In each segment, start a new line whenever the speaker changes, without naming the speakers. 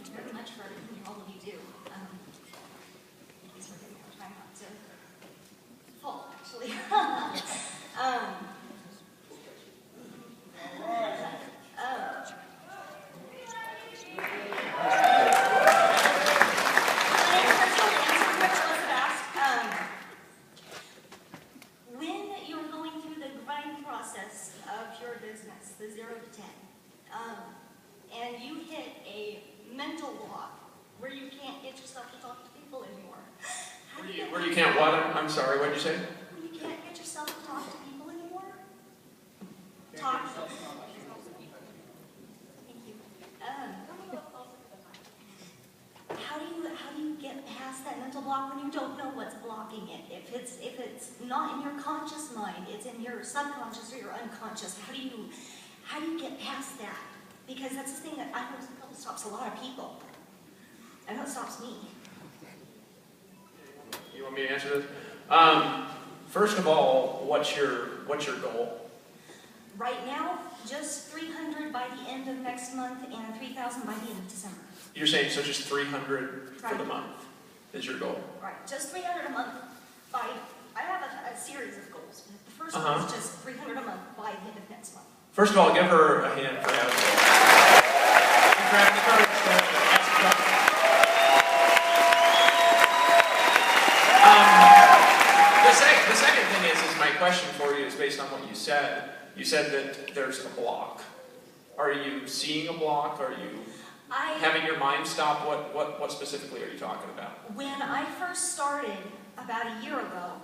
very much for everything all of you do. These are getting our time not to fall, actually. When you're going through the grind process of your business, the 0 to 10, and you hit a mental block where you can't get yourself to talk to people anymore.
Where you can't what? I'm sorry, what did you say?
When you can't get yourself to talk to people anymore. Thank you. How do you get past that mental block when you don't know what's blocking it? If it's not in your conscious mind, it's in your subconscious or your unconscious. How do you get past that? Because that's the thing that I know stops a lot of people. I know it stops me.
You want me to answer this? First of all, what's your goal?
Right now, just 300 by the end of next month and 3,000 by the end of December.
You're saying so just 300 for the month is your goal?
Right, just 300 a month I have a series of goals. The first one is just 300 a month by the end of next month.
First of all, give her a hand for having it. And for having the courage to ask the question. The second thing is my question for you is based on what you said. You said that there's a block. Are you seeing a block? Are you having your mind stop? What specifically are you talking about?
When I first started about a year ago,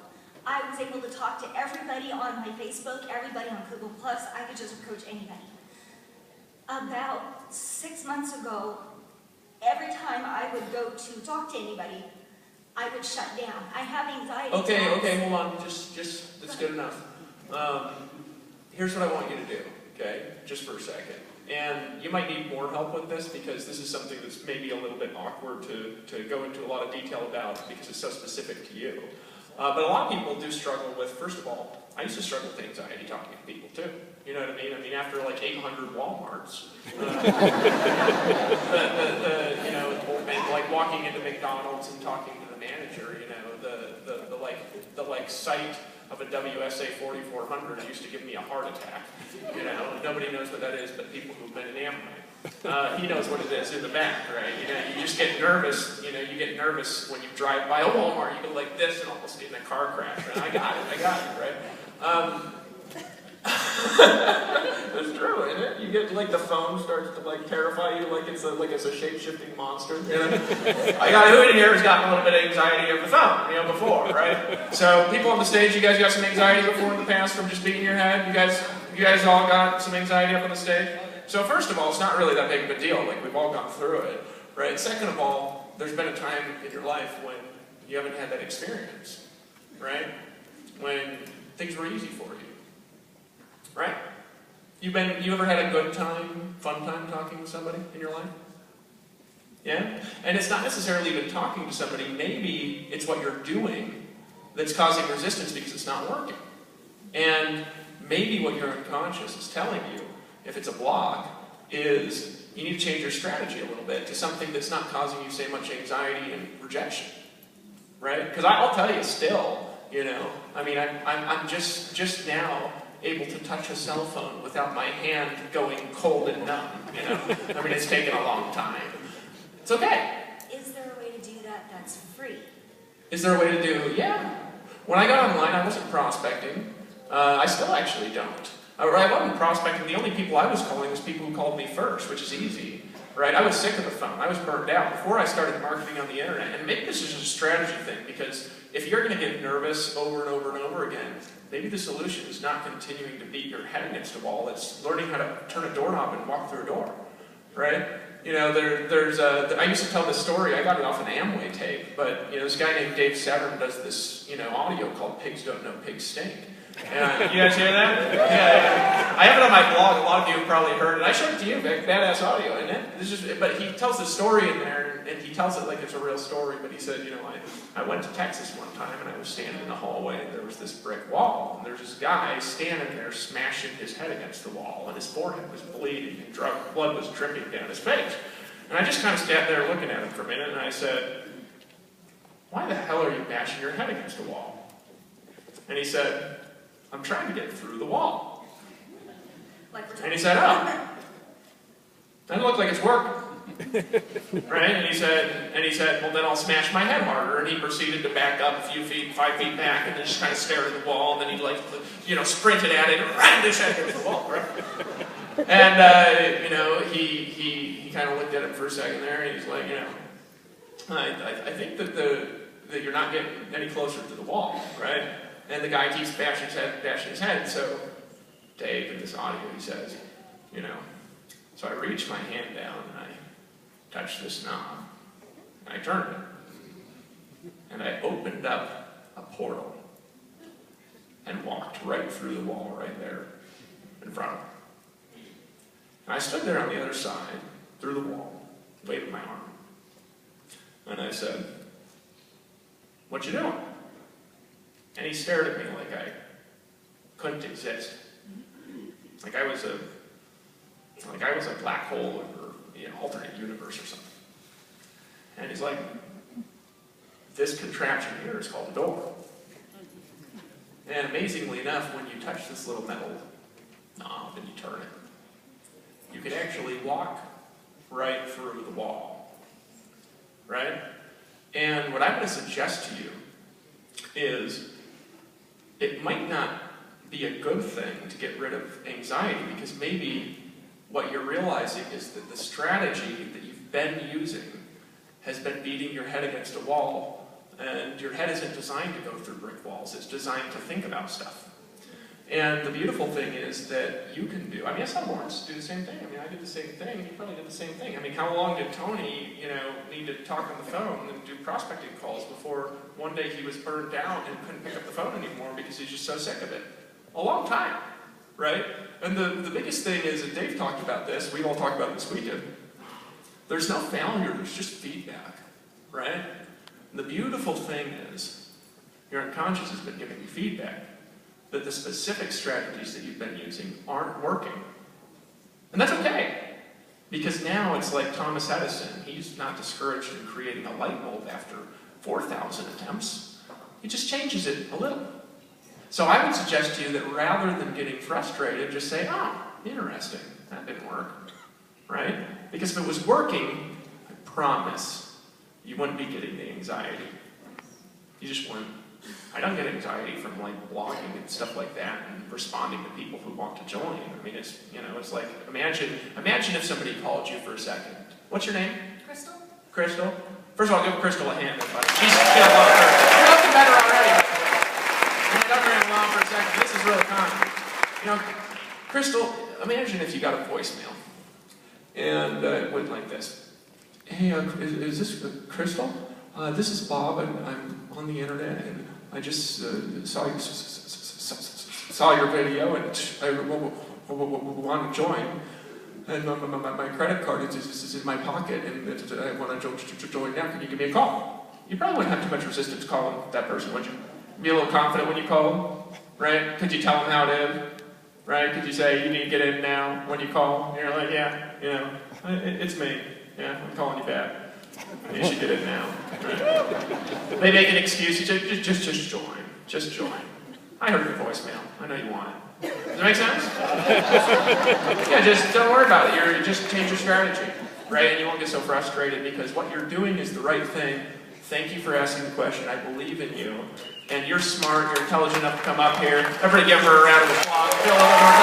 I was able to talk to everybody on my Facebook, everybody on Google+. I could just approach anybody. About 6 months ago, every time I would go to talk to anybody, I would shut down. I have anxiety.
Okay, hold on. Just that's good enough. Here's what I want you to do, okay? Just for a second. And you might need more help with this because this is something that's maybe a little bit awkward to go into a lot of detail about because it's so specific to you. But a lot of people do struggle with, first of all, I used to struggle with anxiety talking to people too. You know what I mean? I mean, after like 800 Walmarts, like walking into McDonald's and talking to the manager, you know, the sight of a WSA 4400 used to give me a heart attack. You know, nobody knows what that is, but people who've been in Amway. He knows what it is in the back, right? You know, you just get nervous. You know, you get nervous when you drive by a Walmart. You go like this and almost get in a car crash. Right? I got it, right? That's true, isn't it? You get like the phone starts to like terrify you, like it's a shape-shifting monster. You know? Who in here has gotten a little bit of anxiety over the phone, you know, before, right? So people on the stage, you guys got some anxiety before in the past from just being in your head. You guys all got some anxiety up on the stage. So first of all, it's not really that big of a deal. Like we've all gone through it, right? Second of all, there's been a time in your life when you haven't had that experience, right? When things were easy for you. Right? You ever had a good time, fun time talking to somebody in your life? Yeah? And it's not necessarily even talking to somebody. Maybe it's what you're doing that's causing resistance because it's not working. And maybe what your unconscious is telling you, if it's a block, is you need to change your strategy a little bit to something that's not causing you so much anxiety and rejection. Right? Because I'll tell you still, you know, I mean, I'm just now able to touch a cell phone without my hand going cold and numb, you know? I mean, it's taken a long time. It's okay.
Is there a way to do that that's free?
Is there a way to do, yeah. When I got online, I wasn't prospecting. I still actually don't. I wasn't prospecting. The only people I was calling was people who called me first, which is easy, right? I was sick of the phone. I was burned out before I started marketing on the internet. And maybe this is just a strategy thing, because if you're going to get nervous over and over and over again, maybe the solution is not continuing to beat your head against a wall. It's learning how to turn a doorknob and walk through a door, right? You know, I used to tell this story. I got it off an Amway tape, but you know, this guy named Dave Severn does this, you know, audio called "Pigs Don't Know Pigs Stink." And you guys hear that? Yeah. I have it on my blog. A lot of you have probably heard it. I showed it to you, Vic. Badass audio, isn't it? But he tells the story in there, and he tells it like it's a real story. But he said, you know, I went to Texas one time, and I was standing in the hallway, and there was this brick wall, and there's this guy standing there smashing his head against the wall, and his forehead was bleeding, and blood was dripping down his face. And I just kind of sat there looking at him for a minute, and I said, why the hell are you bashing your head against the wall? And he said, I'm trying to get through the wall. And he said, oh, doesn't look like it's working. Right? And he said, well, then I'll smash my head harder. And he proceeded to back up a few feet, 5 feet back, and then just kind of stare at the wall. And then he sprinted at it and rammed his head against the wall. Right? And he kind of looked at him for a second there, and he's like, I think that you're not getting any closer to the wall, right? And the guy keeps bashing his head. So Dave, in this audio, he says, so I reached my hand down and I touched this knob and I turned it and I opened up a portal and walked right through the wall right there in front of me. And I stood there on the other side, through the wall, waving my arm. And I said, what you doing? And he stared at me like I couldn't exist. Like I was a black hole or alternate universe or something. And he's like, this contraption here is called a door. And amazingly enough, when you touch this little metal knob and you turn it, you can actually walk right through the wall. Right? And what I'm going to suggest to you is it might not be a good thing to get rid of anxiety, because maybe what you're realizing is that the strategy that you've been using has been beating your head against a wall, and your head isn't designed to go through brick walls, it's designed to think about stuff. And the beautiful thing is that you can do, I saw Lawrence do the same thing. I did the same thing, he probably did the same thing. How long did Tony, need to talk on the phone and do prospecting calls before one day he was burned out and couldn't pick up the phone anymore because he's just so sick of it? A long time, right? And the biggest thing is, and Dave talked about this, we all talked about it this weekend, there's no failure, there's just feedback, right? And the beautiful thing is, your unconscious has been giving you feedback that the specific strategies that you've been using aren't working. And that's okay, because now it's like Thomas Edison. He's not discouraged in creating a light bulb after 4,000 attempts. He just changes it a little. So I would suggest to you that rather than getting frustrated, just say, oh, interesting, that didn't work, right? Because if it was working, I promise you wouldn't be getting the anxiety. You just wouldn't. I don't get anxiety from blogging and stuff like that and responding to people who want to join. It's like, imagine if somebody called you for a second. What's your name?
Crystal?
Crystal? First of all, give Crystal a hand, everybody. She's got a lot of courage. You're nothing better already. I've been along for a second. This is really kind. Crystal, imagine if you got a voicemail. And it went like this. Hey, is this Crystal? This is Bob, and I'm on the internet, and I just saw your video, and I want to join. And my credit card is in my pocket, and I want to join now. Can you give me a call? You probably wouldn't have too much resistance calling that person, would you? Be a little confident when you call them, right? Could you tell them how it is, right? Could you say, you need to get in now when you call? And you're like, yeah, it's me. Yeah, I'm calling you back. You should get in now. Right? They make an excuse. You say, just join. Just join. I heard your voicemail. I know you want it. Does that make sense? Yeah, just don't worry about it. You just change your strategy, right? And you won't get so frustrated because what you're doing is the right thing. Thank you for asking the question. I believe in you. And you're smart. You're intelligent enough to come up here. Everybody give her a round of applause. Feel a little more